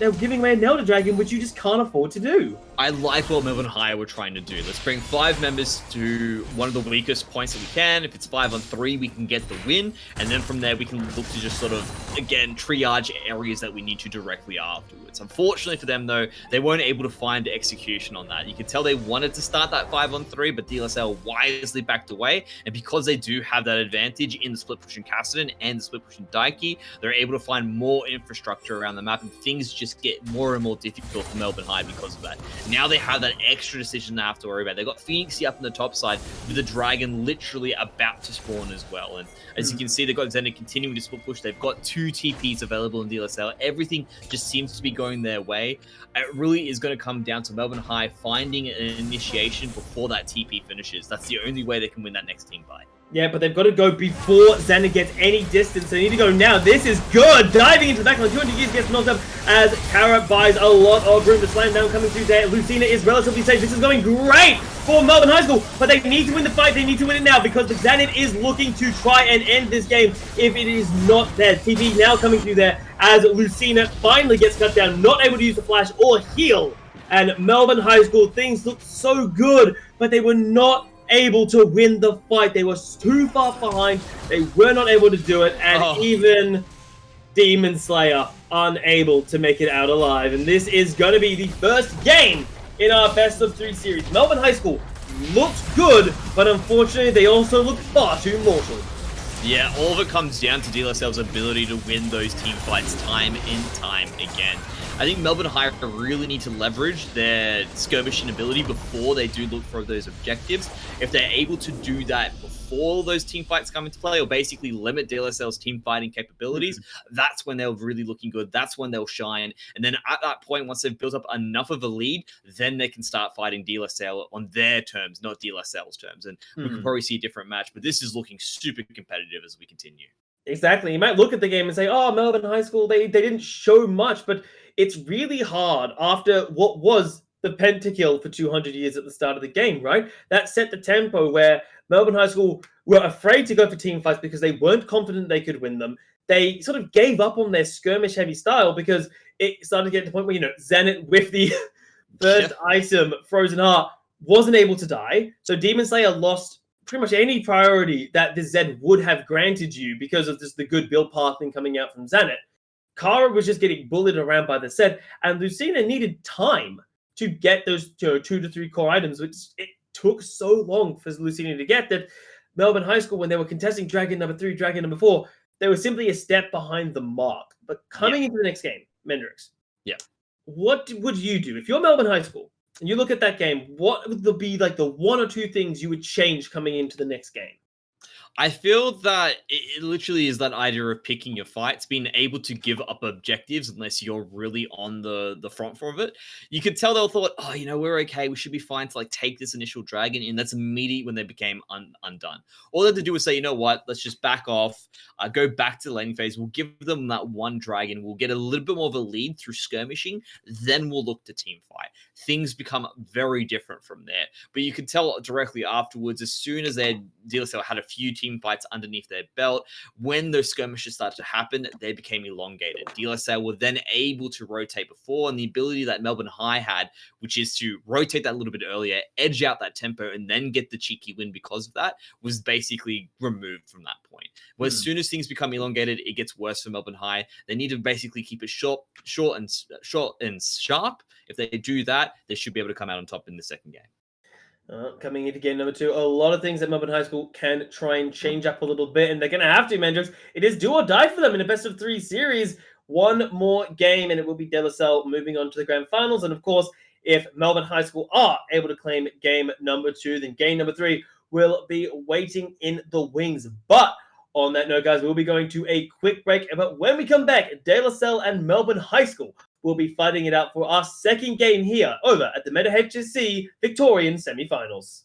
Elder Dragon, which you just can't afford to do. I like what Melbourne High were trying to do. Let's bring 5 members to one of the weakest points that we can. If it's 5-on-3, we can get the win. And then from there, we can look to just sort of, again, triage areas that we need to directly afterwards. Unfortunately for them, though, they weren't able to find execution on that. You could tell they wanted to start that 5-on-3, but De La Salle wisely backed away. And because they do have that advantage in the split pushing Cassidy and the split pushing Daiki, they're able to find more more infrastructure around the map, and things just get more and more difficult for Melbourne High because of that. Now they have that extra decision they have to worry about. They've got Phoenix up on the top side with the Dragon literally about to spawn as well. And as you can see, they've got Zenit continuing to split push. They've got 2 TPs available in DLSL. Everything just seems to be going their way. It really is going to come down to Melbourne High finding an initiation before that TP finishes. That's the only way they can win that next team fight. Yeah, but they've got to go before Xander gets any distance. They need to go now. This is good. Diving into the backline. 200 years gets knocked up as Kara buys a lot of room to slam down coming through there. Lucina is relatively safe. This is going great for Melbourne High School, but they need to win the fight. They need to win it now because the Xanit is looking to try and end this game if it is not there. TP now coming through there as Lucina finally gets cut down, not able to use the flash or heal. And Melbourne High School, things looked so good, but they were not able to win the fight. They were too far behind. They were not able to do it, and even Demon Slayer unable to make it out alive. And this is going to be the first game in our best of 3 series. Melbourne High School looked good, but unfortunately they also look far too mortal. Yeah, all of it comes down to DLSL's ability to win those team fights time and time again. I think Melbourne High really need to leverage their skirmishing ability before they do look for those objectives. If they're able to do that before those team fights come into play, or basically limit DLSL's team fighting capabilities, that's when they're really looking good. That's when they'll shine. And then at that point, once they've built up enough of a lead, then they can start fighting DLSL on their terms, not DLSL's terms. And we could probably see a different match, but this is looking super competitive as we continue. Exactly. You might look at the game and say, oh, Melbourne High School, they didn't show much, but it's really hard after what was the pentakill for 200 years at the start of the game, right? That set the tempo where Melbourne High School were afraid to go for team fights because they weren't confident they could win them. They sort of gave up on their skirmish-heavy style because it started to get to the point where, Zenit with the first item, Frozen Heart, wasn't able to die. So Demon Slayer lost pretty much any priority that the Zed would have granted you because of just the good build pathing coming out from Zenit. Kara was just getting bullied around by the Zed, and Lucina needed time to get those 2 to 3 core items, which it took so long for Lucina to get that Melbourne High School, when they were contesting Dragon number 3, Dragon number 4, they were simply a step behind the mark. But coming into the next game, Mendrix, what would you do? If you're Melbourne High School and you look at that game, what would be like the 1 or 2 things you would change coming into the next game? I feel that it literally is that idea of picking your fights, being able to give up objectives unless you're really on the front of it. You could tell they all thought, oh, we're okay. We should be fine to take this initial dragon. And that's immediately when they became undone. All they had to do was say, you know what, let's just back off, go back to the laning phase. We'll give them that 1 dragon. We'll get a little bit more of a lead through skirmishing. Then we'll look to team fight. Things become very different from there. But you could tell directly afterwards, as soon as their DLSL had a few team fights underneath their belt, when those skirmishes started to happen, they became elongated. DLSL were then able to rotate before, and the ability that Melbourne High had, which is to rotate that a little bit earlier, edge out that tempo, and then get the cheeky win because of that, was basically removed from that point. Well, as soon as things become elongated, it gets worse for Melbourne High. They need to basically keep it short and sharp. If they do that, they should be able to come out on top in the second game. Coming into game number 2, a lot of things that Melbourne High School can try and change up a little bit, and they're going to have to, Mendrix. It is do or die for them in a best of 3 series. 1 more game, and it will be DLSL moving on to the grand finals. And of course, if Melbourne High School are able to claim game number 2, then game number 3 will be waiting in the wings. But on that note, guys, we'll be going to a quick break. But when we come back, DLSL and Melbourne High School will be fighting it out for our second game here over at the Meta HSE Victorian semifinals.